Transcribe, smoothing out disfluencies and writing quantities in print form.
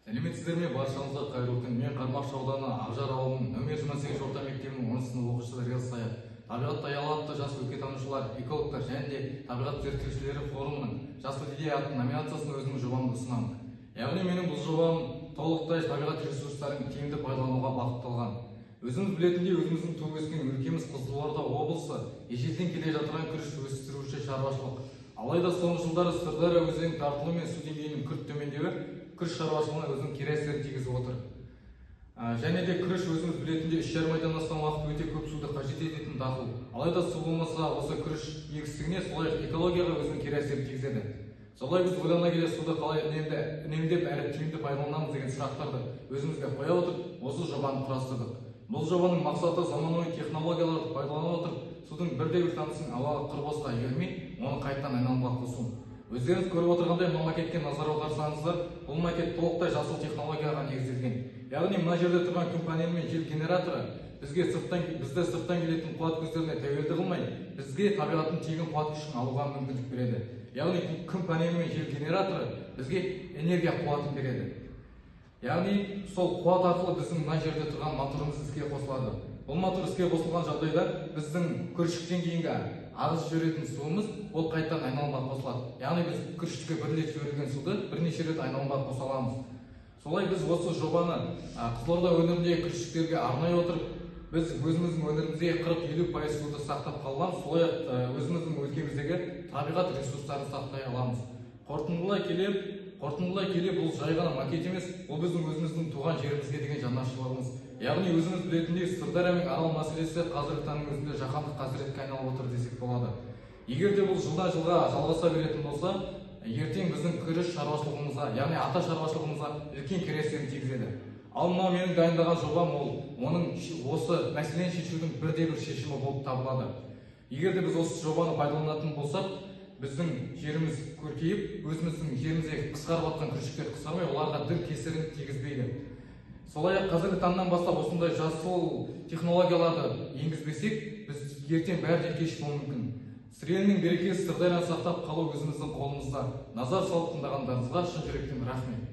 Сәлеметсіздер ме? Баршаңызға қайырлы күн. Мен Қармақшы ауданы Ақжар ауылының нөмір 28 орта мектебінің 10 сынып оқушысы Риас Саят. Табиғатты аялап атты жас өлкетанушылар, экологтар және де табиғат зерттеушілері форумының жасыл идея атты номинациясында өзімнің жобамды ұсынамын. Яғни менің бұл жобам толықтай табиғат ресурстарын тиімді пайдалануға бағытталған. Өзіміз білетіндей, өзіміздің туып өскен өлкеміз Қызылорда облысы ежелден келе жатқан күріш өсіруші шаруашылық. Алайда соңғы жылдары Сырдария өзенінің тартылуы мен су деңгейінің күрт төмендеуі күріш шаруашылығына өзінің кері әсерін тигізіп отыр. Және де күріш өзіміз білетіндей 3,5 айдан астам уақыт өте көп суды қажет ететін дақыл. Алайда су болмаса осы күріш егістігіне солай экологияға өзінің кері әсерін тигізеді. Солай біз ойлана келе суды қалай үнемдеп әрі тиімді пайдаланамыз деген сұрақтарды өзімізге қоя отырып, осы жобаны құрастырдық. Бұл жобаның мақсаты заманауи технологияларды пайдалана отырып, судың бірде-бір тамшысын ауаға құр босқа жібермей, оны қайтадан айналымға қосу. Өздеріңіз көріп отырғандай мына макетке назар аударсаңыздар, бұл макет толықтай жасыл технологияға негізделген. Яғни мына жерде тұрған күн панелі мен жел генераторы бізді сырттан келетін қуат көздеріне тәуелді қылмай, бізге табиғаттың тегін қуат күшін алуға мүмкіндік береді. Яғни күн панелі мен жел генераторы бізге энергия қуатын береді. Яғни сол қуат арқылы біздің мына жерде тұрған моторымыз іске қосылады. Бұл мотор іске қосылған жағдайда біздің күріштіктен кейінгі ағыз жіберетін суымыз ол қайтадан айналымға қосылады. Яғни біз күріштікке бір рет жіберілген суды бірнеше рет айналымға қоса аламыз. Солай біз осы жобаны Қызылорда өңіріндегі күріштіктерге арнай отырып, біз өзіміздің өңірімізде 40-50% суды сақтап қаламыз. Солай өзіміздің өлкеміздегі табиғат ресурстарын сақтай аламыз. Қорытындылай келе бұл жай ғана макет емес, бұл біздің өзіміздің туған жерімізге деген жанашырлығымыз. Яғни өзіміз білетіндей Сырдария мен Арал мәселесі қазіргі таңның өзінде жаһандық қасіретке айналып отыр десек болады. Егер де бұл жылдан жылға жалғаса беретін болса, ертең біздің күріш шаруашылығымызға, яғни ата шаруашылығымызға үлкен кері әсерін тигізеді. Ал мынау менің дайындаған жобам оның осы мәселені шешудің бірде-бір шешімі болып табылады. Егер де біз осы жобаны пайдаланатын болсақ, біздің жеріміз көркейіп, өзіміздің жерімізде қысқарып жатқан күріштіктер қысқармай, оларға дым кесірін тигізбейді. Солай қазіргі таңнан бастап осындай жасыл технологияларды енгізбесек, біз ертең бәрі кеш болуы мүмкін. Сіренің берекесі Сырдарияны сақтап қалу өзіміздің қолымызда. Назар салып тыңдағандарыңызға шын жүректен рахмет.